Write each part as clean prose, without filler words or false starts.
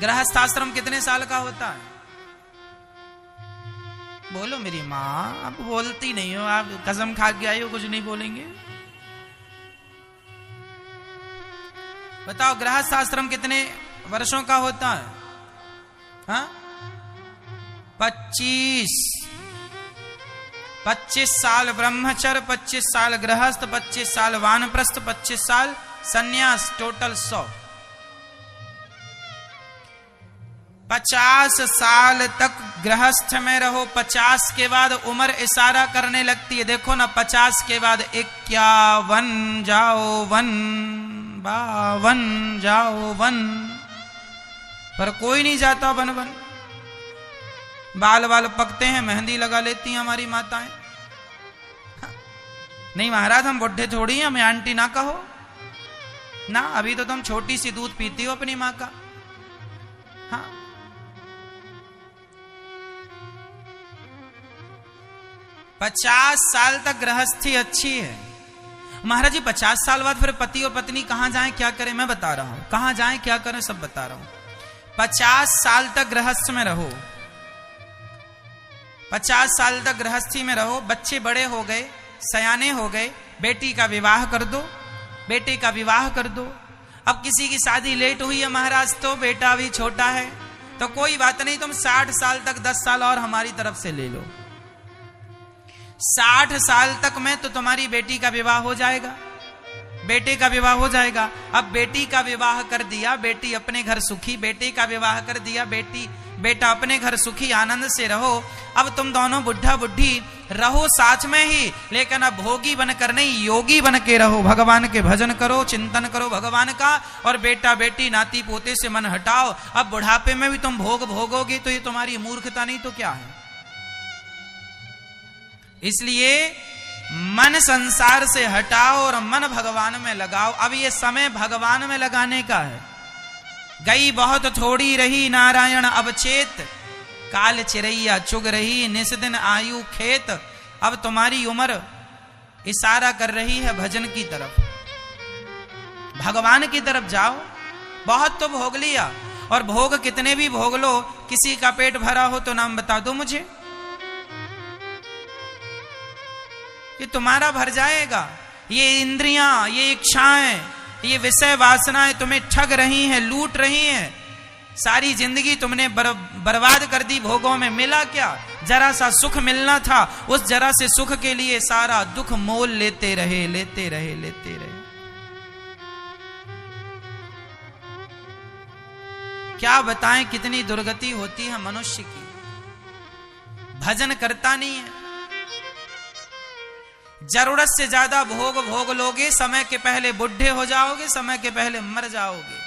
गृहस्थ आश्रम कितने साल का होता है? बोलो मेरी माँ, आप बोलती नहीं हो, आप कसम खा के आई हो, कुछ नहीं बोलेंगे। बताओ गृहस्थ आश्रम कितने वर्षों का होता है? हाँ, 25 साल ब्रह्मचर्य, 25 साल गृहस्थ, 25 साल वानप्रस्थ, 25 साल सन्यास, टोटल 100। 50 साल तक गृहस्थ में रहो, 50 के बाद उम्र इशारा करने लगती है। देखो ना, 50 के बाद 51 जाओ वन, 52 जाओ वन, पर कोई नहीं जाता वन वन। बाल बाल पकते हैं, मेहंदी लगा लेती हैं हमारी माताएं। नहीं महाराज, हम बुढ़े थोड़ी हैं, हमें आंटी ना कहो ना, अभी तो तुम छोटी सी दूध पीती हो अपनी माँ का। हाँ, पचास साल तक गृहस्थी अच्छी है महाराज जी। 50 साल बाद फिर पति और पत्नी कहां जाएं, क्या करें, मैं बता रहा हूं। कहां जाएं क्या करें सब बता रहा हूं। 50 साल तक गृहस्थ में रहो, 50 साल तक गृहस्थी में रहो, बच्चे बड़े हो गए, सयाने हो गए, बेटी का विवाह कर दो, बेटे का विवाह कर दो। अब किसी की शादी लेट हुई है महाराज, तो बेटा भी छोटा है, तो कोई बात नहीं, तुम 60 साल तक 10 साल और हमारी तरफ से ले लो। 60 साल तक में तो तुम्हारी बेटी का विवाह हो जाएगा, बेटे का विवाह हो जाएगा। अब बेटी का विवाह कर दिया, बेटी अपने घर सुखी, बेटे का विवाह कर दिया, बेटा अपने घर सुखी, आनंद से रहो। अब तुम दोनों बुढ़ा बुढ़ी रहो साथ में ही, लेकिन अब भोगी बनकर नहीं, योगी बन के रहो। भगवान के भजन करो, चिंतन करो भगवान का, और बेटा बेटी नाती पोते से मन हटाओ। अब बुढ़ापे में भी तुम भोग भोगोगे तो ये तुम्हारी मूर्खता नहीं तो क्या है। इसलिए मन संसार से हटाओ और मन भगवान में लगाओ। अब ये समय भगवान में लगाने का है। गई बहुत थोड़ी रही नारायण अवचेत, काल चिरैया चुग रही निस दिन आयु खेत। अब तुम्हारी उम्र इशारा कर रही है भजन की तरफ, भगवान की तरफ जाओ। बहुत तो भोग लिया, और भोग कितने भी भोग लो, किसी का पेट भरा हो तो नाम बता दो मुझे, ये तुम्हारा भर जाएगा। ये इंद्रियां, ये इच्छाएं, ये विषय वासनाएं तुम्हें ठग रही हैं, लूट रही हैं। सारी जिंदगी तुमने बर्बाद कर दी भोगों में। मिला क्या? जरा सा सुख मिलना था, उस जरा से सुख के लिए सारा दुख मोल लेते रहे, लेते रहे, लेते रहे। क्या बताएं कितनी दुर्गति होती है मनुष्य की। भजन करता नहीं है, जरूरत से ज्यादा भोग भोग लोगे, समय के पहले बुढ़े हो जाओगे, समय के पहले मर जाओगे।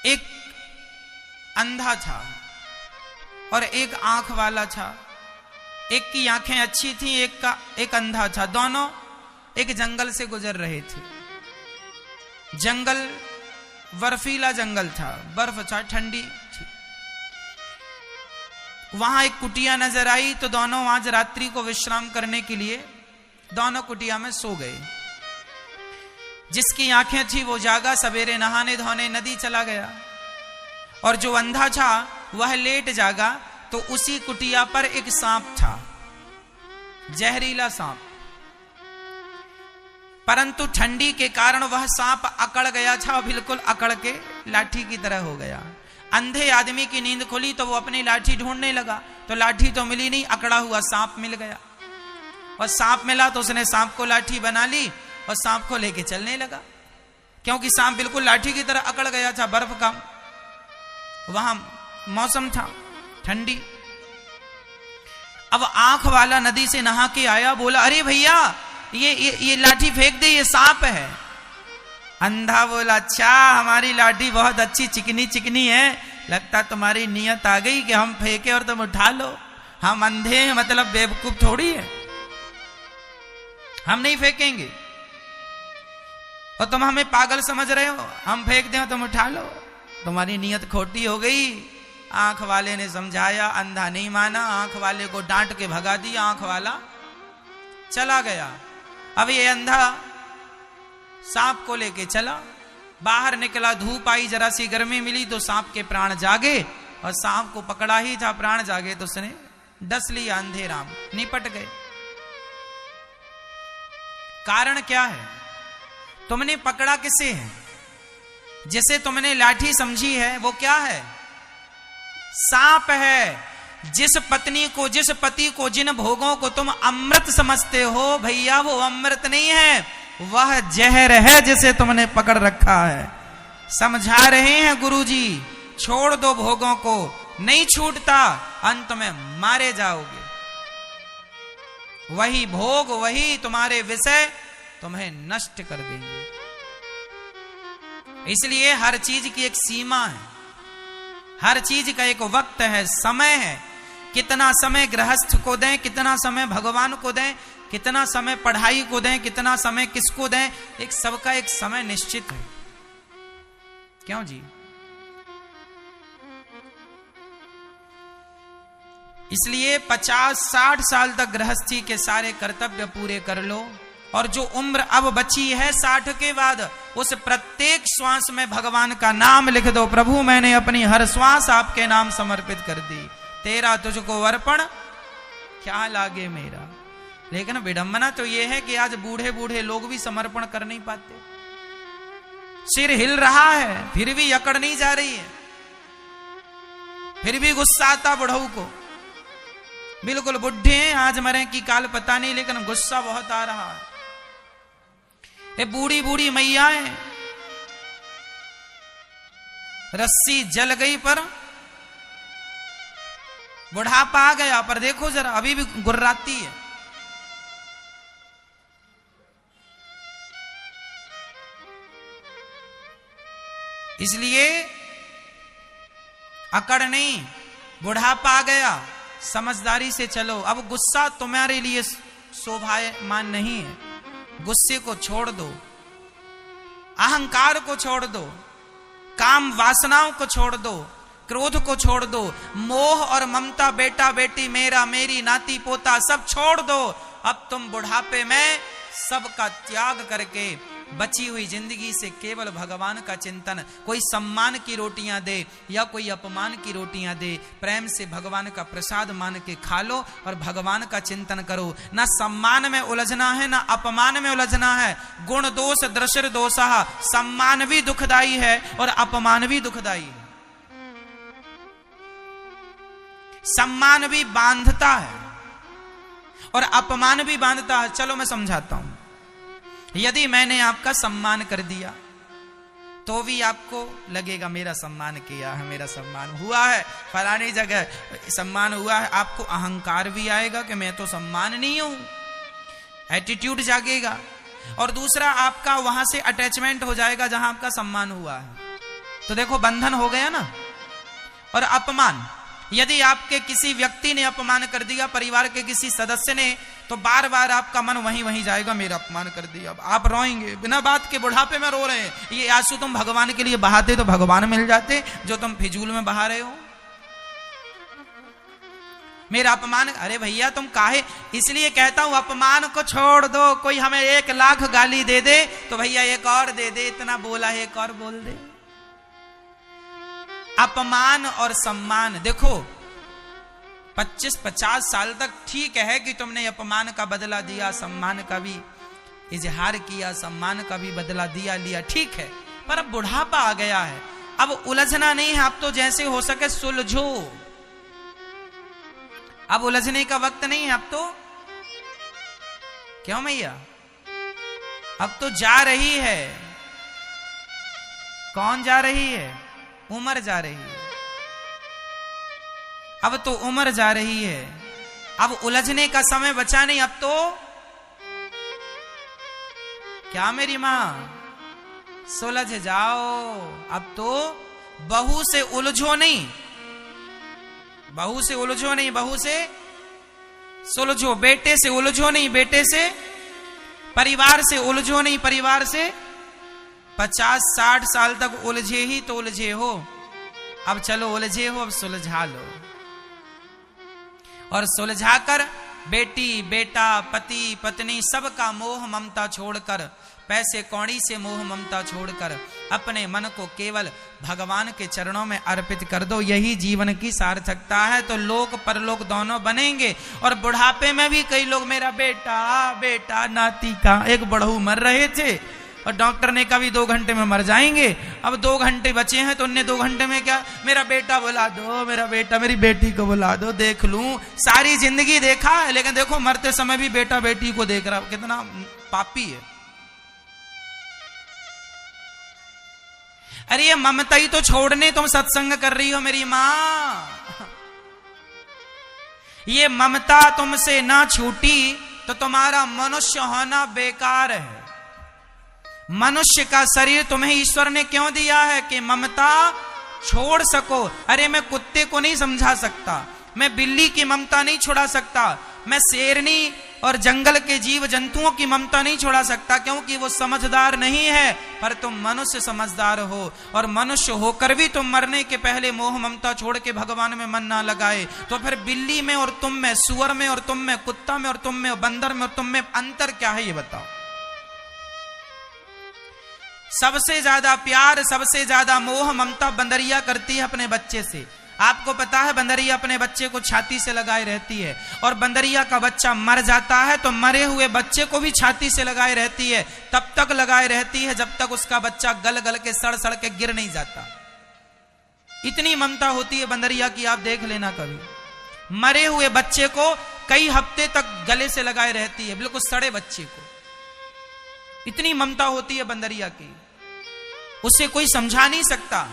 एक अंधा था और एक आंख वाला था। एक की आंखें अच्छी थी, एक अंधा था। दोनों एक जंगल से गुजर रहे थे। जंगल बर्फीला जंगल था, बर्फ था, ठंडी थी। वहां एक कुटिया नजर आई, तो दोनों आज रात्रि को विश्राम करने के लिए दोनों कुटिया में सो गए। जिसकी आंखें थी वो जागा, सवेरे नहाने धोने नदी चला गया, और जो अंधा था वह लेट जागा। तो उसी कुटिया पर एक सांप था, जहरीला सांप। परंतु ठंडी के कारण वह सांप अकड़ गया था, बिल्कुल अकड़ के लाठी की तरह हो गया। अंधे आदमी की नींद खुली तो वो अपनी लाठी ढूंढने लगा, तो लाठी तो मिली नहीं, अकड़ा हुआ सांप मिल गया। और सांप मिला तो उसने सांप को लाठी बना ली और सांप को लेके चलने लगा, क्योंकि सांप बिल्कुल लाठी की तरह अकड़ गया था। बर्फ का वहां मौसम था, ठंडी। अब आंख वाला नदी से नहा के आया, बोला अरे भैया ये लाठी फेंक दे, ये सांप है। अंधा बोला अच्छा, हमारी लाठी बहुत अच्छी चिकनी चिकनी है, लगता तुम्हारी नियत आ गई कि हम फेंके और तुम उठा लो। हम अंधे हैं मतलब बेवकूफ थोड़ी है, हम नहीं फेंकेंगे। और तुम हमें पागल समझ रहे हो, हम फेंक दें तुम उठा लो, तुम्हारी नियत खोटी हो गई। आंख वाले ने समझाया, अंधा नहीं माना, आंख वाले को डांट के भगा दिया, आंख वाला चला गया। अब ये अंधा सांप को लेके चला, बाहर निकला, धूप आई, जरा सी गर्मी मिली तो सांप के प्राण जागे, और सांप को पकड़ा ही था, प्राण जागे तो उसने डस लिया, अंधे राम निपट गए। कारण क्या है? तुमने पकड़ा किसे है? जिसे तुमने लाठी समझी है वो क्या है? सांप है। जिस पत्नी को, जिस पति को, जिन भोगों को तुम अमृत समझते हो, भैया वो अमृत नहीं है, वह जहर है जिसे तुमने पकड़ रखा है। समझा रहे हैं गुरुजी, छोड़ दो भोगों को, नहीं छूटता, अंत में मारे जाओगे। वही भोग, वही तुम्हारे विषय तुम्हें नष्ट कर देंगे। इसलिए हर चीज की एक सीमा है, हर चीज का एक वक्त है, समय है। कितना समय गृहस्थ को दें, कितना समय भगवान को दें, कितना समय पढ़ाई को दें, कितना समय किसको दें, एक सबका एक समय निश्चित है। क्यों जी? इसलिए 50-60 साल तक गृहस्थी के सारे कर्तव्य पूरे कर लो, और जो उम्र अब बची है 60 के बाद, उस प्रत्येक श्वास में भगवान का नाम लिख दो। प्रभु मैंने अपनी हर श्वास आपके नाम समर्पित कर दी, तेरा तुझको अर्पण क्या लागे मेरा। लेकिन विडंबना तो यह है कि आज बूढ़े बूढ़े लोग भी समर्पण कर नहीं पाते। सिर हिल रहा है फिर भी अकड़ नहीं जा रही है, फिर भी गुस्सा आता बुढ़ऊ को। बिल्कुल बुढ़े हैं, आज मरे की काल पता नहीं, लेकिन गुस्सा बहुत आ रहा है। ये बूढ़ी बूढ़ी मैयाएं, रस्सी जल गई पर बुढ़ापा आ गया, पर देखो जरा अभी भी गुर्राती है। इसलिए अकड़ नहीं, बुढ़ापा आ गया, समझदारी से चलो। अब गुस्सा तुम्हारे लिए शोभायमान नहीं है, गुस्से को छोड़ दो, अहंकार को छोड़ दो, काम वासनाओं को छोड़ दो, क्रोध को छोड़ दो, मोह और ममता, बेटा बेटी, मेरा मेरी, नाती पोता सब छोड़ दो। अब तुम बुढ़ापे में सबका त्याग करके बची हुई जिंदगी से केवल भगवान का चिंतन, कोई सम्मान की रोटियां दे या कोई अपमान की रोटियां दे, प्रेम से भगवान का प्रसाद मान के खा लो और भगवान का चिंतन करो। ना सम्मान में उलझना है, ना अपमान में उलझना है। गुण दोष दृश्य दोषः, सम्मान भी दुखदाई है और अपमान भी दुखदाई है। सम्मान भी बांधता है और अपमान भी बांधता है। चलो मैं समझाता हूं। यदि मैंने आपका सम्मान कर दिया तो भी आपको लगेगा मेरा सम्मान किया है, मेरा सम्मान हुआ है, फलानी जगह सम्मान हुआ है। आपको अहंकार भी आएगा कि मैं तो सम्माननीय हूं, एटीट्यूड जागेगा। और दूसरा, आपका वहां से अटैचमेंट हो जाएगा जहां आपका सम्मान हुआ है। तो देखो बंधन हो गया ना। और अपमान, यदि आपके किसी व्यक्ति ने अपमान कर दिया, परिवार के किसी सदस्य ने, तो बार बार आपका मन वहीं वहीं जाएगा, मेरा अपमान कर दिया। अब आप रोएंगे, बिना बात के बुढ़ापे में रो रहे हैं। ये आंसू तुम भगवान के लिए बहाते तो भगवान मिल जाते, जो तुम फिजूल में बहा रहे हो। मेरा अपमान, अरे भैया तुम काहे, इसलिए कहता हूं अपमान को छोड़ दो। कोई हमें 1 लाख गाली दे दे तो भैया एक और दे दे, इतना बोला है एक और बोल दे। अपमान और सम्मान, देखो 25-50 साल तक ठीक है कि तुमने अपमान का बदला दिया, सम्मान का भी इजहार किया, सम्मान का भी बदला दिया लिया, ठीक है। पर अब बुढ़ापा आ गया है, अब उलझना नहीं है। अब तो जैसे हो सके सुलझो, अब उलझने का वक्त नहीं है। अब तो क्यों मैया, अब तो जा रही है। कौन जा रही है? उम्र जा रही है। अब तो उम्र जा रही है, अब उलझने का समय बचा नहीं। अब तो क्या मेरी मां, सुलझ जाओ। अब तो बहू से उलझो नहीं, बहू से उलझो नहीं, बहू से सुलझो। बेटे से उलझो नहीं, बेटे से। परिवार से उलझो नहीं, परिवार से। 50-60 साल तक उलझे ही तो उलझे हो। अब चलो उलझे हो, अब सुलझा लो। और सुलझाकर बेटी बेटा पति पत्नी सबका मोह ममता छोड़कर, पैसे कौड़ी से मोह ममता छोड़कर अपने मन को केवल भगवान के चरणों में अर्पित कर दो। यही जीवन की सार्थकता है। तो लोक परलोक दोनों बनेंगे। और बुढ़ापे में भी कई लोग मेरा बेटा बेटा नाती का, एक बड़हू मर रहे थे और डॉक्टर ने कहा 2 घंटे में मर जाएंगे। अब 2 घंटे बचे हैं तो उनने 2 घंटे में क्या, मेरा बेटा बुला दो, मेरा बेटा मेरी बेटी को बुला दो, देख लूं। सारी जिंदगी देखा है लेकिन देखो मरते समय भी बेटा बेटी को देख रहा, कितना पापी है। अरे ये ममता ही तो छोड़ने तुम सत्संग कर रही हो मेरी मां। ये ममता तुमसे ना छूटी तो तुम्हारा मनुष्य होना बेकार है। मनुष्य का शरीर तुम्हें ईश्वर ने क्यों दिया है कि ममता छोड़ सको। अरे मैं कुत्ते को नहीं समझा सकता, मैं बिल्ली की ममता नहीं छुड़ा सकता, मैं शेरनी और जंगल के जीव जंतुओं की ममता नहीं छुड़ा सकता, क्योंकि वो समझदार नहीं है। पर तुम मनुष्य समझदार हो, और मनुष्य होकर भी तुम मरने के पहले मोह ममता छोड़ के भगवान में मन ना लगाए, तो फिर बिल्ली में और तुम में, सुअर में और तुम में, कुत्ता में और तुम में, बंदर में और तुम में अंतर क्या है ये बताओ। सबसे ज्यादा प्यार, सबसे ज्यादा मोह ममता बंदरिया करती है अपने बच्चे से। आपको पता है बंदरिया अपने बच्चे को छाती से लगाए रहती है, और बंदरिया का बच्चा मर जाता है तो मरे हुए बच्चे को भी छाती से लगाए रहती है। तब तक लगाए रहती है जब तक उसका बच्चा गल गल के सड़ सड़ के गिर नहीं जाता। इतनी ममता होती है बंदरिया की, आप देख लेना कभी। मरे हुए बच्चे को कई हफ्ते तक गले से लगाए रहती है, बिल्कुल सड़े बच्चे को। इतनी ममता होती है बंदरिया की, उसे कोई समझा नहीं सकता।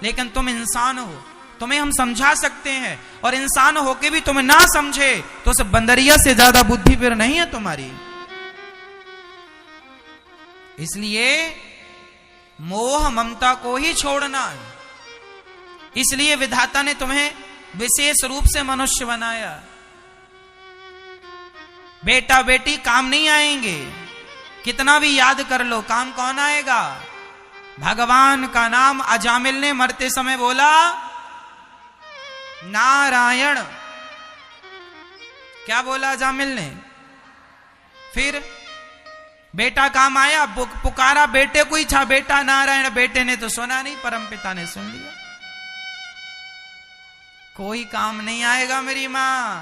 लेकिन तुम इंसान हो, तुम्हें हम समझा सकते हैं, और इंसान होके भी तुम्हें ना समझे तो उस बंदरिया से ज्यादा बुद्धि फिर नहीं है तुम्हारी। इसलिए मोह ममता को ही छोड़ना है। इसलिए विधाता ने तुम्हें विशेष रूप से मनुष्य बनाया। बेटा बेटी काम नहीं आएंगे, कितना भी याद कर लो, काम कौन आएगा। भगवान का नाम अजामिल ने मरते समय बोला नारायण। क्या बोला अजामिल ने? फिर बेटा काम आया, पुकारा बेटे को ही था, बेटा नारायण। बेटे ने तो सुना नहीं, परमपिता ने सुन लिया। कोई काम नहीं आएगा मेरी मां।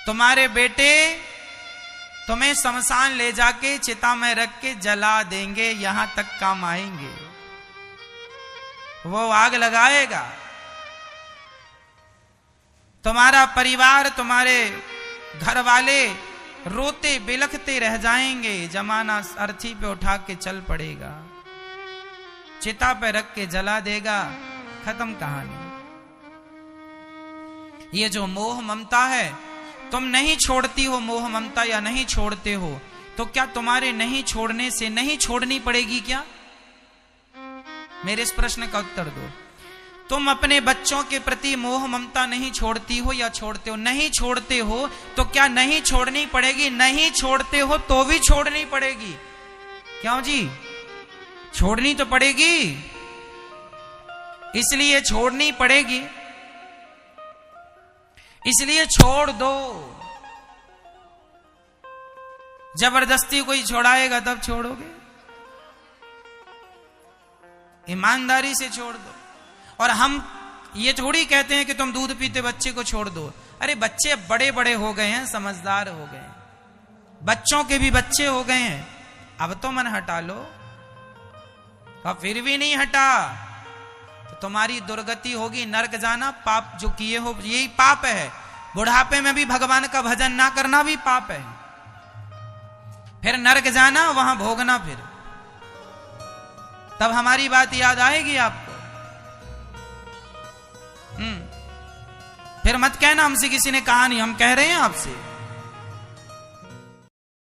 तुम्हारे बेटे तुम्हें शमशान ले जाके चिता में रख के जला देंगे, यहां तक काम आएंगे। वो आग लगाएगा, तुम्हारा परिवार, तुम्हारे घर वाले रोते बिलखते रह जाएंगे। जमाना अर्थी पे उठा के चल पड़ेगा, चिता पे रख के जला देगा, खत्म कहानी। ये जो मोह ममता है, तुम नहीं छोड़ती हो मोह ममता या नहीं छोड़ते हो, तो क्या तुम्हारे नहीं छोड़ने से नहीं छोड़नी पड़ेगी क्या? मेरे इस प्रश्न का उत्तर दो। तुम अपने बच्चों के प्रति मोह ममता नहीं छोड़ती हो या छोड़ते हो? नहीं छोड़ते हो तो क्या नहीं छोड़नी पड़ेगी? नहीं छोड़ते हो तो भी छोड़नी पड़ेगी। क्यों जी? छोड़नी तो पड़ेगी, इसलिए छोड़नी पड़ेगी, इसलिए छोड़ दो। जबरदस्ती कोई छोड़ाएगा तब छोड़ोगे? ईमानदारी से छोड़ दो। और हम ये थोड़ी कहते हैं कि तुम दूध पीते बच्चे को छोड़ दो। अरे बच्चे बड़े बड़े हो गए हैं, समझदार हो गए हैं, बच्चों के भी बच्चे हो गए हैं, अब तो मन हटा लो। अब फिर भी नहीं हटा तो तुम्हारी दुर्गति होगी, नरक जाना। पाप जो किए हो यही पाप है। बुढ़ापे में भी भगवान का भजन ना करना भी पाप है। फिर नरक जाना, वहां भोगना। फिर तब हमारी बात याद आएगी आपको। फिर मत कहना हमसे किसी ने कहा नहीं, हम कह रहे हैं आपसे।